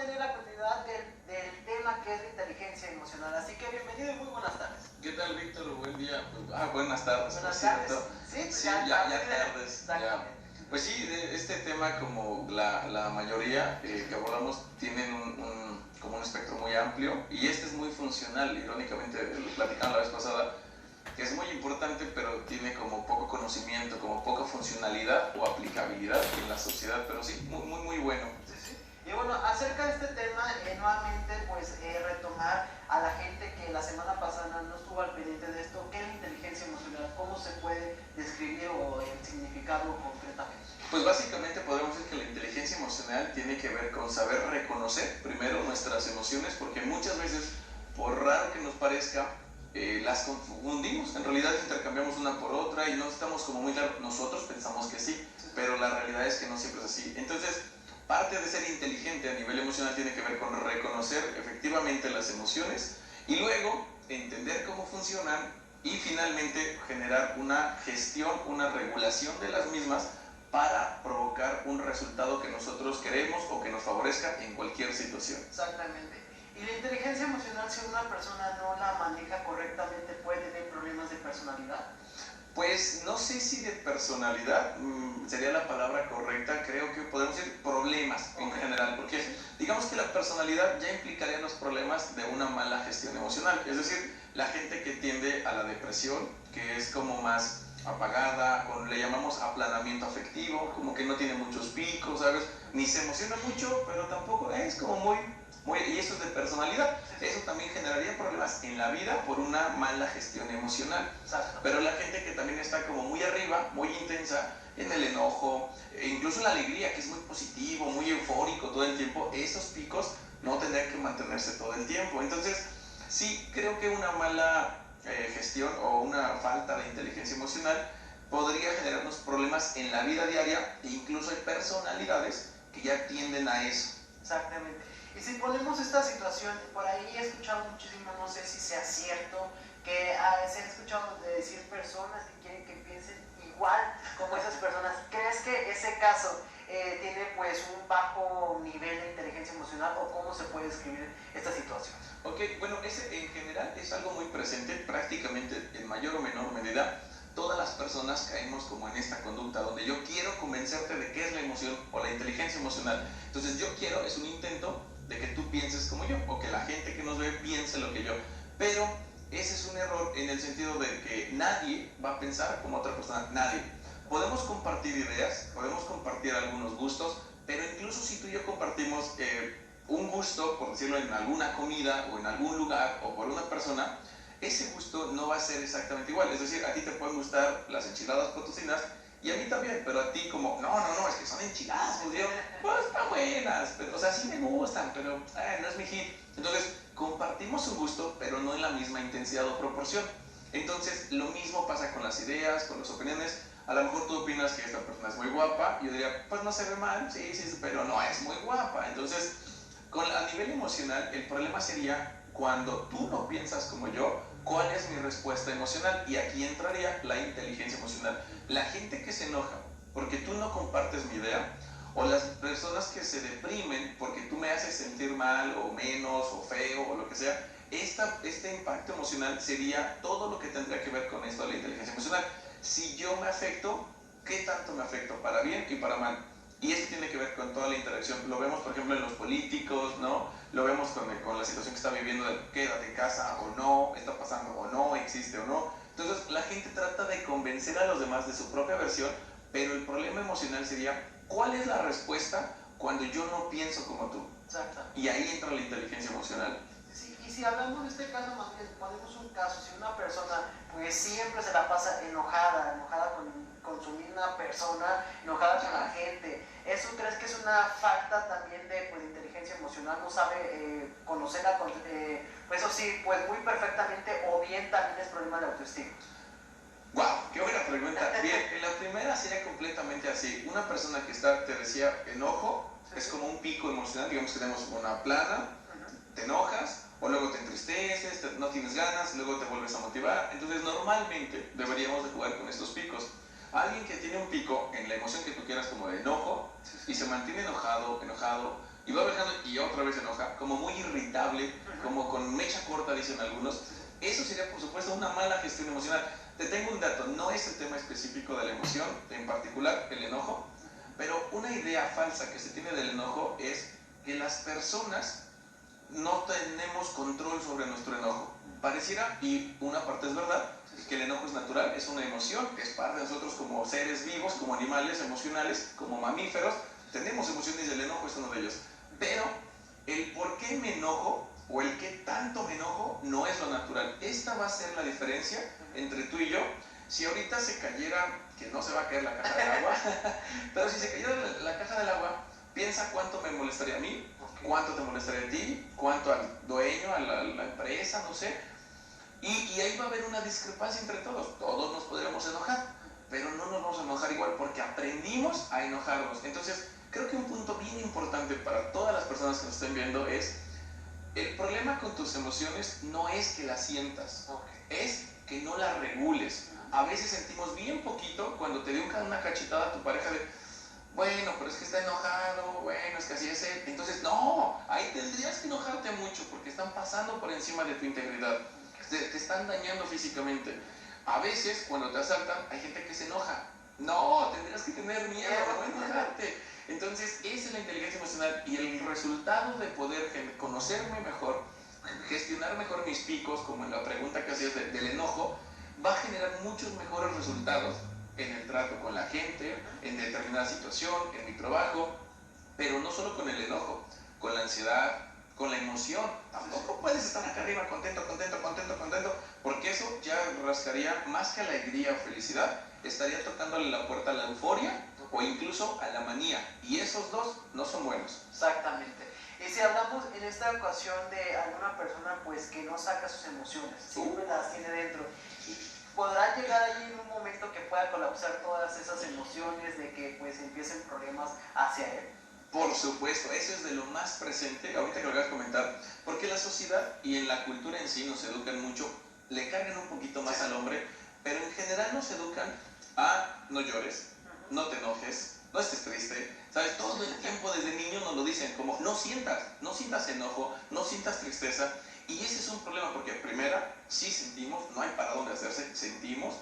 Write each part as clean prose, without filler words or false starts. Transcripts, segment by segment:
tener la continuidad del tema que es la inteligencia emocional. Así que bienvenido y muy buenas tardes. ¿Qué tal, Víctor? Buen día. Buenas tardes. Buenas tardes. Sí, Sí, ya tardes. Exactamente. Pues sí, este tema, como la mayoría que abordamos, tienen como un espectro muy amplio, y este es muy funcional. Irónicamente, lo platicamos la vez pasada, que es muy importante, pero tiene como poco conocimiento, como poca funcionalidad o aplicabilidad en la sociedad, pero sí, muy bueno. Sí. Y bueno, acerca de este tema, nuevamente pues retomar a la gente que la semana pasada no estuvo al pendiente de esto, ¿qué es la inteligencia emocional? ¿Cómo se puede describir o significarlo concretamente? Pues básicamente podemos decir que la inteligencia emocional tiene que ver con saber reconocer primero nuestras emociones, porque muchas veces, por raro que nos parezca, las confundimos. En realidad intercambiamos una por otra y no estamos como muy claros. Nosotros pensamos que sí, pero la realidad es que no siempre es así. Entonces, parte de ser inteligente a nivel emocional tiene que ver con reconocer efectivamente las emociones y luego entender cómo funcionan y finalmente generar una gestión, una regulación de las mismas para provocar un resultado que nosotros queremos o que nos favorezca en cualquier situación. Exactamente. Y la inteligencia emocional, si una persona no la maneja correctamente, ¿puede tener problemas de personalidad? Pues no sé si de personalidad sería la palabra correcta. Creo que podemos decir problemas en general, porque digamos que la personalidad ya implicaría los problemas de una mala gestión emocional. Es decir, la gente que tiende a la depresión, que es como más apagada, o le llamamos aplanamiento afectivo, como que no tiene muchos picos, ¿sabes? Ni se emociona mucho, pero tampoco es como muy, y eso es de personalidad. Eso también generaría problemas en la vida por una mala gestión emocional. Exacto. Pero la gente que también está como muy arriba, muy intensa, en el enojo, e incluso en la alegría, que es muy positivo, muy eufórico todo el tiempo, esos picos no tendrían que mantenerse todo el tiempo. Entonces, sí, creo que una mala gestión o una falta de inteligencia emocional podría generarnos problemas en la vida diaria, e incluso hay personalidades que ya tienden a eso. Exactamente. Y si ponemos esta situación, por ahí he escuchado muchísimo, no sé si sea cierto, que se han escuchado de decir personas que quieren que piensen igual como esas personas. ¿Crees que ese caso tiene pues un bajo nivel de inteligencia emocional, o cómo se puede describir esta situación? Ok, bueno, ese en general es algo muy presente, prácticamente en mayor o menor medida. Todas las personas caemos como en esta conducta donde yo quiero convencerte de qué es la emoción o la inteligencia emocional. Entonces es un intento de que tú pienses como yo, o que la gente que nos ve piense lo que yo. Pero ese es un error en el sentido de que nadie va a pensar como otra persona, nadie. Podemos compartir ideas, podemos compartir algunos gustos, pero incluso si tú y yo compartimos un gusto, por decirlo, en alguna comida o en algún lugar o por una persona, ese gusto no va a ser exactamente igual. Es decir, a ti te pueden gustar las enchiladas potosinas y a mí también, pero a ti como, no, es que son enchiladas, pues están buenas, pero, o sea, sí me gustan, pero no es mi hit. Entonces, compartimos un gusto, pero no en la misma intensidad o proporción. Entonces, lo mismo pasa con las ideas, con las opiniones. A lo mejor tú opinas que esta persona es muy guapa, y yo diría, pues no se ve mal, sí, pero no es muy guapa. Entonces, a nivel emocional, el problema sería cuando tú no piensas como yo, ¿cuál es mi respuesta emocional? Y aquí entraría la inteligencia emocional. La gente que se enoja porque tú no compartes mi idea, o las personas que se deprimen porque tú me haces sentir mal o menos o feo o lo que sea, este impacto emocional sería todo lo que tendría que ver con esto de la inteligencia emocional. Si yo me afecto, ¿qué tanto me afecto? Para bien y para mal. Y eso tiene que ver con toda la interacción. Lo vemos, por ejemplo, en los políticos, ¿no? Lo vemos con la situación que está viviendo de quédate en casa o no, está pasando o no, existe o no. Entonces, la gente trata de convencer a los demás de su propia versión, pero el problema emocional sería, ¿cuál es la respuesta cuando yo no pienso como tú? Exacto. Y ahí entra la inteligencia emocional. Sí, y si hablamos de este caso, más bien, ponemos un caso, si una persona pues siempre se la pasa enojada con su misma persona, enojada con la gente, ¿eso crees que es una falta también de pues, inteligencia emocional? No sabe conocerla, pues eso sí, pues muy perfectamente, o bien también es problema de autoestima. ¡Wow! ¡Qué buena pregunta! Bien, la primera sería completamente así. Una persona que está, te decía, enojo, es como un pico emocional. Digamos que tenemos una plana, te enojas, o luego te entristeces, no tienes ganas, luego te vuelves a motivar. Entonces, normalmente deberíamos de jugar con estos picos. Alguien que tiene un pico en la emoción que tú quieras, como de enojo, y se mantiene enojado, y va bajando y otra vez se enoja, como muy irritable, como con mecha corta, dicen algunos. Eso sería, por supuesto, una mala gestión emocional. Te tengo un dato, no es el tema específico de la emoción, en particular el enojo, pero una idea falsa que se tiene del enojo es que las personas no tenemos control sobre nuestro enojo. Pareciera, y una parte es verdad, que el enojo es natural, es una emoción, es parte de nosotros como seres vivos, como animales emocionales, como mamíferos, tenemos emociones y el enojo es uno de ellos. Pero el por qué me enojo o el qué tanto me enojo no es lo natural. Esta va a ser la diferencia entre tú y yo. Si ahorita se cayera, que no se va a caer la caja del agua, pero si se cayera la caja del agua, piensa cuánto me molestaría a mí, cuánto te molestaría a ti, cuánto al dueño, a la empresa, no sé. Y ahí va a haber una discrepancia entre todos. Todos nos podríamos enojar, pero no nos vamos a enojar igual porque aprendimos a enojarnos. Entonces, creo que un punto bien importante para todas las personas que nos estén viendo es: el problema con tus emociones no es que las sientas, es que no las regules. A veces sentimos bien poquito cuando te dio una cachetada a tu pareja de, bueno, pero es que está enojado, bueno, es que así es él. Entonces, no, ahí tendrías que enojarte mucho porque están pasando por encima de tu integridad, te están dañando físicamente. A veces, cuando te asaltan, hay gente que se enoja. No, tendrías que tener miedo, no enojarte. Entonces, esa es la inteligencia emocional y el resultado de poder conocerme mejor, gestionar mejor mis picos, como en la pregunta que hacías del enojo, va a generar muchos mejores resultados en el trato con la gente, en determinada situación, en mi trabajo, pero no solo con el enojo, con la ansiedad, con la emoción. Tampoco puedes estar acá arriba contento, porque eso ya rascaría más que alegría o felicidad, estaría tocándole la puerta a la euforia o incluso a la manía, y esos dos no son buenos. Exactamente. Y si hablamos en esta ocasión de alguna persona pues que no saca sus emociones, siempre las tiene dentro, y podrá llegar ahí en un momento que pueda colapsar todas esas emociones, de que pues empiecen problemas hacia él. Por supuesto, eso es de lo más presente, ahorita que lo voy a comentar, porque la sociedad y en la cultura en sí nos educan mucho, le cargan un poquito más al hombre, pero en general nos educan a no llores, no te enojes, no estés triste, ¿sabes? Todo el tiempo desde niño nos lo dicen, como no sientas enojo, no sientas tristeza, y ese es un problema, porque primera, sí sentimos, no hay para dónde hacerse, sentimos.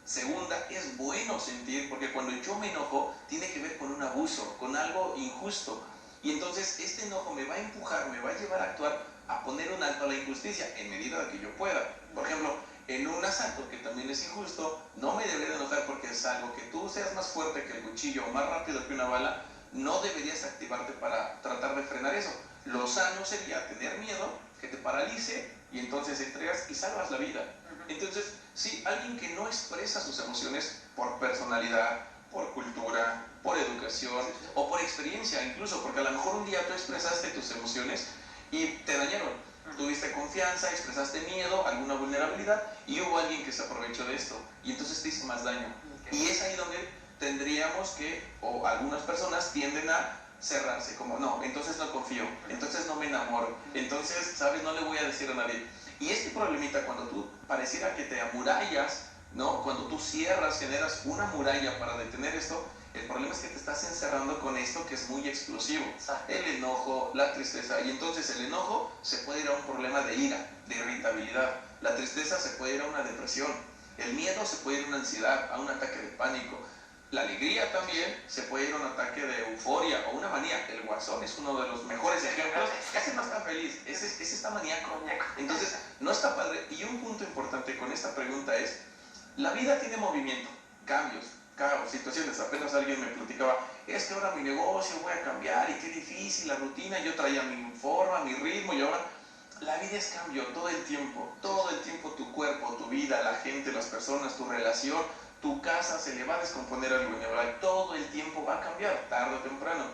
Segunda, es bueno sentir, porque cuando yo me enojo, tiene que ver con un abuso, con algo injusto. Y entonces este enojo me va a empujar, me va a llevar a actuar, a poner un alto a la injusticia, en medida que yo pueda. Por ejemplo, en un asalto que también es injusto, no me debería de enojar porque es algo que tú seas más fuerte que el cuchillo o más rápido que una bala, no deberías activarte para tratar de frenar eso. Lo sano sería tener miedo, que te paralice, y entonces entregas y salvas la vida. Entonces, sí, alguien que no expresa sus emociones por personalidad, por cultura, por educación o por experiencia incluso, porque a lo mejor un día tú expresaste tus emociones y te dañaron. Tuviste confianza, expresaste miedo, alguna vulnerabilidad, y hubo alguien que se aprovechó de esto y entonces te hizo más daño. Y es ahí donde tendríamos que, o algunas personas tienden a cerrarse, como no, entonces no confío, entonces no me enamoro, entonces, ¿sabes? No le voy a decir a nadie. Y este problemita, cuando tú pareciera que te amurallas, ¿no? Cuando tú cierras, generas una muralla para detener esto, el problema es que te estás encerrando con esto que es muy explosivo. El enojo, la tristeza, y entonces el enojo se puede ir a un problema de ira, de irritabilidad. La tristeza se puede ir a una depresión. El miedo se puede ir a una ansiedad, a un ataque de pánico. La alegría también se puede ir a un ataque de euforia o una manía. El Guasón es uno de los mejores ejemplos. Ese no está feliz, ese está maníaco. Entonces, no está padre. Y un punto importante con esta pregunta es, la vida tiene movimiento, cambios, caos, situaciones. Apenas alguien me platicaba, es que ahora mi negocio voy a cambiar y qué difícil la rutina. Yo traía mi forma, mi ritmo, y ahora la vida es cambio todo el tiempo, tu cuerpo, tu vida, la gente, las personas, tu relación, tu casa se le va a descomponer algo, todo el tiempo va a cambiar, tarde o temprano.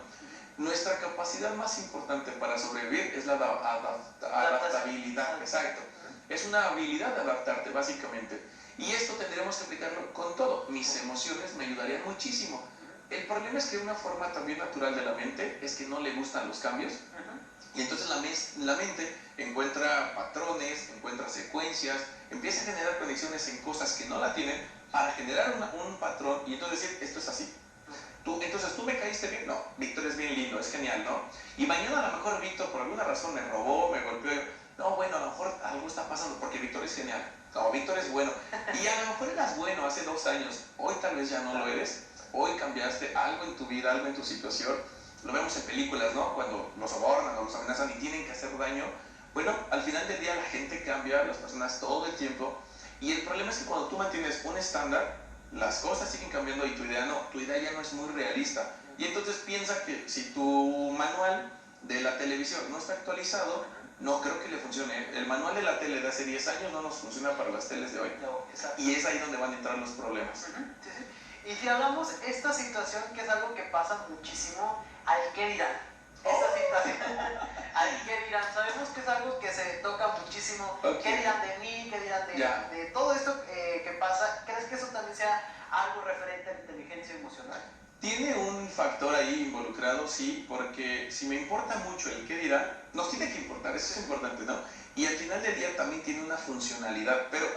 Nuestra capacidad más importante para sobrevivir es la adaptabilidad, exacto. Es una habilidad de adaptarte, básicamente. Y esto tendremos que aplicarlo con todo. Mis emociones me ayudarían muchísimo. El problema es que una forma también natural de la mente es que no le gustan los cambios. Y entonces la mente encuentra patrones, encuentra secuencias, empieza a generar conexiones en cosas que no la tienen para generar un patrón y entonces decir, esto es así. Entonces tú me caíste bien, no, Víctor es bien lindo, es genial, ¿no? Y mañana a lo mejor Víctor por alguna razón me robó, me golpeó, no, bueno, a lo mejor algo está pasando porque Víctor es genial, no, Víctor es bueno. Y a lo mejor eras bueno hace 2 años, hoy tal vez ya no lo eres, hoy cambiaste algo en tu vida, algo en tu situación. Lo vemos en películas, ¿no? Cuando los sobornan o los amenazan y tienen que hacer daño. Bueno, al final del día la gente cambia, las personas todo el tiempo. Y el problema es que cuando tú mantienes un estándar, las cosas siguen cambiando y tu idea ya no es muy realista. Y entonces piensa que si tu manual de la televisión no está actualizado, no creo que le funcione. El manual de la tele de hace 10 años no nos funciona para las teles de hoy. No, y es ahí donde van a entrar los problemas. Sí, sí. Y si hablamos esta situación, que es algo que pasa muchísimo, al qué dirán. Esta situación, al qué dirán. Sabemos que es algo que se toca muchísimo. Okay. ¿Qué dirán de mí? ¿Qué dirán de todo esto que pasa? ¿Crees que eso también sea algo referente a la inteligencia emocional? Tiene un factor ahí involucrado, sí, porque si me importa mucho el qué dirán, nos tiene que importar, eso es importante, ¿no? Y al final del día también tiene una funcionalidad, pero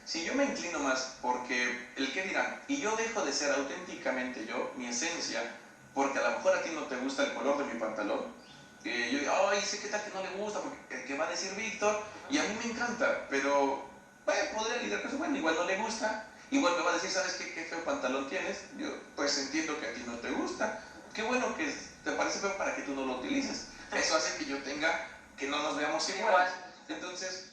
si yo me inclino más porque el qué dirán y yo dejo de ser auténticamente yo, mi esencia, porque a lo mejor a ti no te gusta el color de mi pantalón, yo digo, ay, sé qué tal que no le gusta, porque ¿qué va a decir Víctor? Y a mí me encanta, pero bueno, podría lidiar con eso, bueno, igual no le gusta. Igual me va a decir, ¿sabes qué feo pantalón tienes? Yo pues entiendo que a ti no te gusta. Qué bueno que te parece feo para que tú no lo utilices. Eso hace que yo tenga, que no nos veamos iguales. Entonces,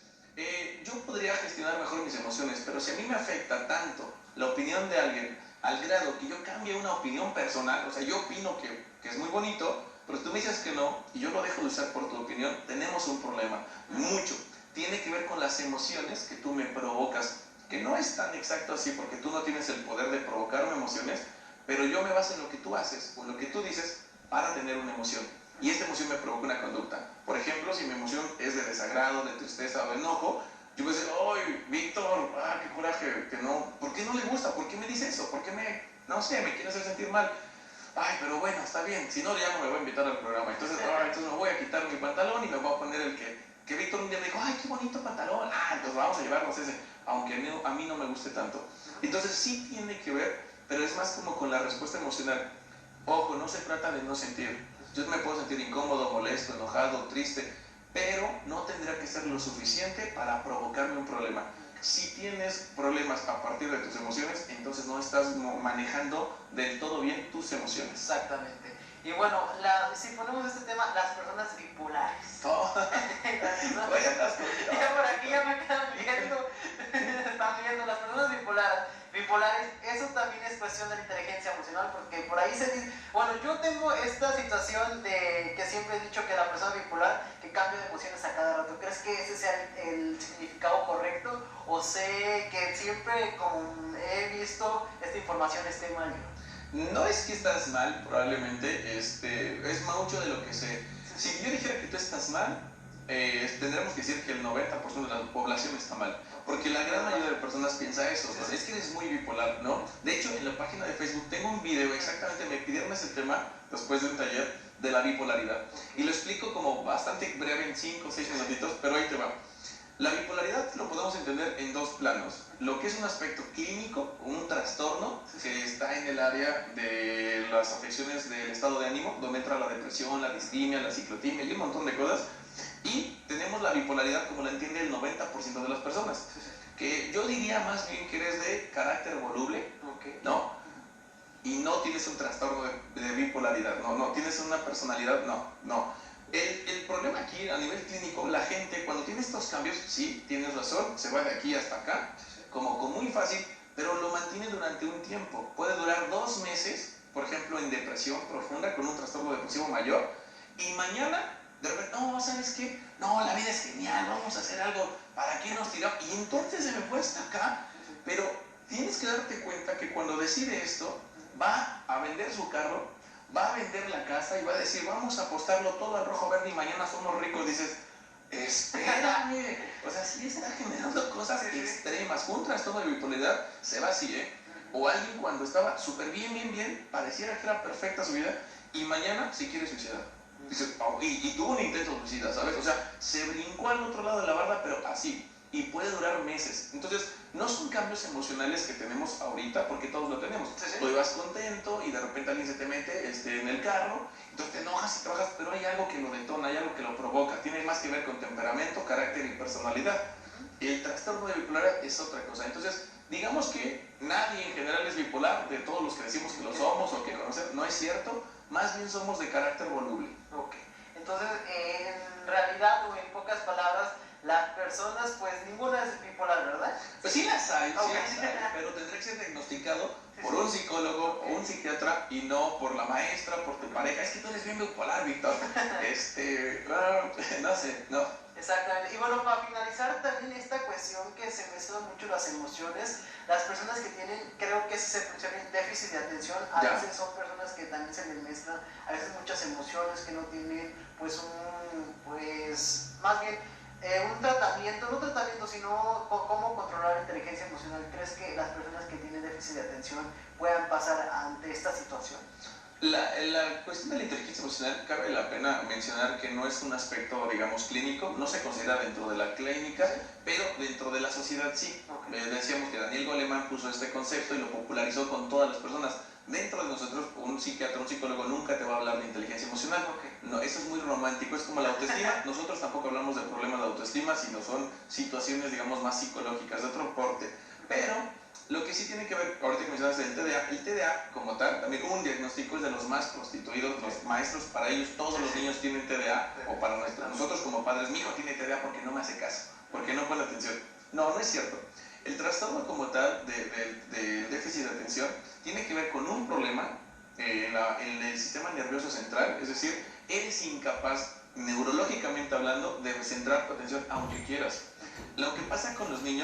yo podría gestionar mejor mis emociones, pero si a mí me afecta tanto la opinión de alguien, al grado que yo cambie una opinión personal, o sea, yo opino que es muy bonito, pero tú me dices que no, y yo lo dejo de usar por tu opinión, tenemos un problema. Mucho. Tiene que ver con las emociones que tú me provocas. Que no es tan exacto así porque tú no tienes el poder de provocarme emociones, pero yo me baso en lo que tú haces o en lo que tú dices para tener una emoción. Y esta emoción me provoca una conducta. Por ejemplo, si mi emoción es de desagrado, de tristeza o de enojo, yo voy a decir, ¡ay, Víctor! ¡Ah, qué coraje! Que no, ¿por qué no le gusta? ¿Por qué me dice eso? ¿Por qué no sé, me quiere hacer sentir mal? Ay, pero bueno, está bien, si no ya no me voy a invitar al programa. Entonces me voy a quitar mi pantalón y me voy a poner el que Víctor un día me dijo, ¡ay, qué bonito pantalón! Ah, entonces vamos a llevarnos ese, aunque a mí no me guste tanto. Entonces sí tiene que ver, pero es más como con la respuesta emocional. Ojo, no se trata de no sentir. Yo me puedo sentir incómodo, molesto, enojado, triste, pero no tendría que ser lo suficiente para provocarme un problema. Si tienes problemas a partir de tus emociones, entonces no estás manejando del todo bien tus emociones. Exactamente. Y bueno, si ponemos este tema, las personas bipolares. Oh. Ya por aquí ya me quedan viendo, están viendo las personas bipolares, eso también es cuestión de la inteligencia emocional, porque por ahí se dice, bueno, yo tengo esta situación de que siempre he dicho que la persona bipolar que cambia de emociones a cada rato. ¿Crees que ese sea el significado correcto? O sé que siempre, como he visto, esta información esté mal. No es que estás mal, probablemente, es mucho de lo que sé. Si yo dijera que tú estás mal, tendremos que decir que el 90% de la población está mal. Porque la gran mayoría de personas piensa eso, o sea, es que eres muy bipolar, ¿no? De hecho, en la página de Facebook tengo un video, exactamente, me pidieron ese tema después de un taller de la bipolaridad. Y lo explico como bastante breve, en 5 o 6 minutitos, pero ahí te va. La bipolaridad lo podemos entender en 2 planos. Lo que es un aspecto clínico, un trastorno, que está en el área de las afecciones del estado de ánimo, donde entra la depresión, la distimia, la ciclotimia y un montón de cosas. Y tenemos la bipolaridad como la entiende el 90% de las personas. Que yo diría más bien que eres de carácter voluble, ¿no? Y no tienes un trastorno de bipolaridad, no tienes una personalidad, no. El problema aquí a nivel clínico, la gente cuando tiene estos cambios, sí, tienes razón, se va de aquí hasta acá, como muy fácil, pero lo mantiene durante un tiempo. Puede durar 2 meses, por ejemplo, en depresión profunda, con un trastorno depresivo mayor, y mañana, de repente, no, ¿sabes qué? No, la vida es genial, vamos a hacer algo, ¿para qué nos tiramos? Y entonces se me fue hasta acá, pero tienes que darte cuenta que cuando decide esto, va a vender su carro, va a vender la casa y va a decir, vamos a apostarlo todo al rojo verde y mañana somos ricos. Dices, espérame. O sea, sí está generando cosas extremas. Un trastorno de bipolaridad se va así, ¿eh? O alguien cuando estaba súper bien, pareciera que era perfecta su vida y mañana se quiere suicidar. Dices, oh, y tuvo un intento suicida, ¿sabes? O sea, se brincó al otro lado de la barda, pero así. y puede durar meses. Entonces, no son cambios emocionales que tenemos ahorita, porque todos lo tenemos. Tú ibas contento y de repente alguien se te mete en el carro, entonces te enojas y trabajas, pero hay algo que lo detona, hay algo que lo provoca. Tiene más que ver con temperamento, carácter y personalidad. Y el trastorno de bipolaridad es otra cosa. Entonces, digamos que nadie en general es bipolar, de todos los que decimos que lo somos o que conocemos, no es cierto, más bien somos de carácter voluble. Ok, entonces en realidad o en pocas palabras, las personas pues ninguna es bipolar, ¿verdad? Pues sí las hay, pero tendrá que ser diagnosticado por un psicólogo o un psiquiatra y no por la maestra, por tu pareja. Es que tú eres bien bipolar, Víctor. No sé, no. Exactamente. Y bueno, para finalizar también esta cuestión que se mezclan mucho las emociones, las personas que tienen, creo que se funciona déficit de atención, a veces son personas que también se les mezclan, a veces muchas emociones que no tienen, pues más bien un tratamiento, no tratamiento, sino cómo controlar la inteligencia emocional. ¿Crees que las personas que tienen déficit de atención puedan pasar ante esta situación? La cuestión de la inteligencia emocional, cabe la pena mencionar que no es un aspecto, digamos, clínico, no se considera dentro de la clínica, pero dentro de la sociedad sí. Decíamos que Daniel Goleman puso este concepto y lo popularizó con todas las personas. Dentro de nosotros, un psiquiatra, un psicólogo nunca te va a hablar de inteligencia emocional. No, eso es muy romántico, es como la autoestima. Nosotros tampoco hablamos de problemas de autoestima, sino son situaciones, digamos, más psicológicas, de otro porte. Pero lo que sí tiene que ver, ahorita que mencionas el TDA como tal, también un diagnóstico es de los más constituidos, los maestros, para ellos todos los niños tienen TDA, o para nosotros como padres, mi hijo tiene TDA porque no me hace caso, porque no pone atención. No, no es cierto. El trastorno como tal de déficit de atención tiene que ver con un problema en el sistema nervioso central, es decir, eres incapaz, neurológicamente hablando, de centrar tu atención aunque quieras. Lo que pasa con los niños